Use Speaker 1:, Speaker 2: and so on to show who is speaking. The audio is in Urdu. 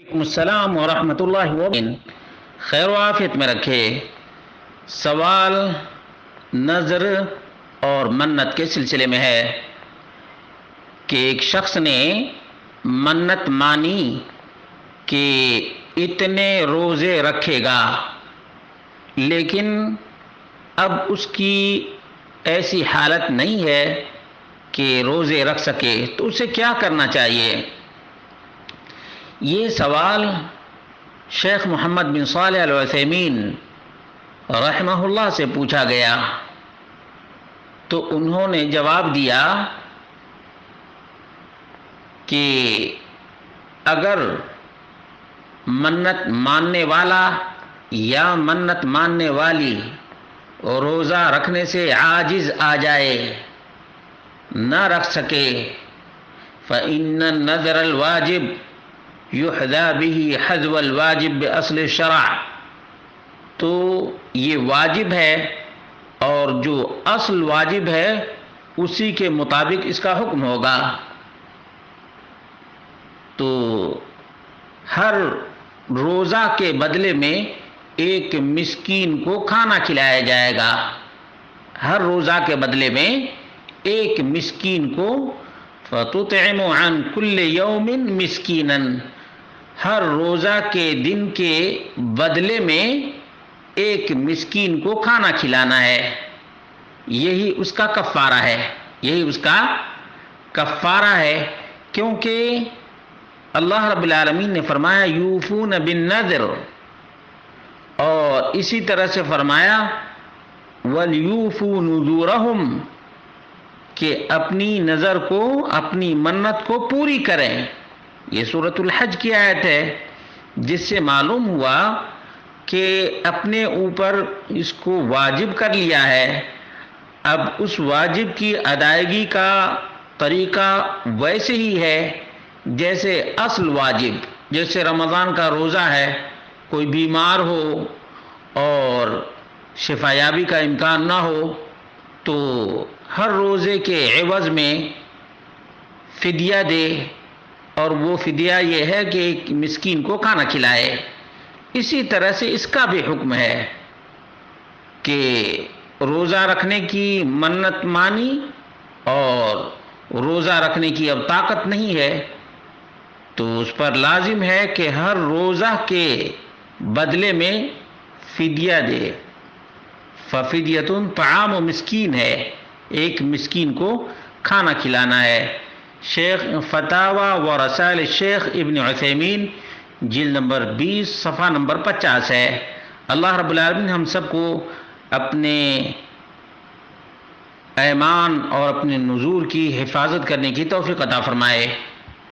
Speaker 1: السلام ورحمۃ اللہ وبرکاتہ۔ خیر و عافیت میں رکھے۔ سوال نظر اور منت کے سلسلے میں ہے کہ ایک شخص نے منت مانی کہ اتنے روزے رکھے گا، لیکن اب اس کی ایسی حالت نہیں ہے کہ روزے رکھ سکے، تو اسے کیا کرنا چاہیے؟ یہ سوال شیخ محمد بن صالح العثیمین رحمہ اللہ سے پوچھا گیا، تو انہوں نے جواب دیا کہ اگر منت ماننے والا یا منت ماننے والی روزہ رکھنے سے عاجز آ جائے، نہ رکھ سکے، فإن النذر الواجب یحذا به حذو الواجب باصل الشرع، تو یہ واجب ہے اور جو اصل واجب ہے اسی کے مطابق اس کا حکم ہوگا۔ تو ہر روزہ کے بدلے میں ایک مسکین کو کھانا کھلایا جائے گا، ہر روزہ کے بدلے میں ایک مسکین کو فَتُطْعِمُ عَنْ كُلِّ يَوْمٍ مِسْكِينًا، ہر روزہ کے دن کے بدلے میں ایک مسکین کو کھانا کھلانا ہے، یہی اس کا کفارہ ہے، یہی اس کا کفارہ ہے، کیونکہ اللہ رب العالمین نے فرمایا یوفون بالنذر، اور اسی طرح سے فرمایا وَلْيُوفُوا نُذُورَهُمْ، کہ اپنی نظر کو، اپنی منت کو پوری کریں۔ یہ سورۃ الحج کی آیت ہے، جس سے معلوم ہوا کہ اپنے اوپر اس کو واجب کر لیا ہے، اب اس واجب کی ادائیگی کا طریقہ ویسے ہی ہے جیسے اصل واجب، جیسے رمضان کا روزہ ہے، کوئی بیمار ہو اور شفا یابی کا امکان نہ ہو تو ہر روزے کے عوض میں فدیہ دے، اور وہ فدیہ یہ ہے کہ ایک مسکین کو کھانا کھلائے۔ اسی طرح سے اس کا بھی حکم ہے کہ روزہ رکھنے کی منت مانی اور روزہ رکھنے کی اب طاقت نہیں ہے، تو اس پر لازم ہے کہ ہر روزہ کے بدلے میں فدیہ دے۔ ففدیۃ طعام مسکین ہے، ایک مسکین کو کھانا کھلانا ہے۔ شیخ فتاوی و رسائل الشیخ ابن عثیمین جلد نمبر 20 صفحہ نمبر 50 ہے۔ اللہ رب العالمین ہم سب کو اپنے ایمان اور اپنے نذور کی حفاظت کرنے کی توفیق عطا فرمائے۔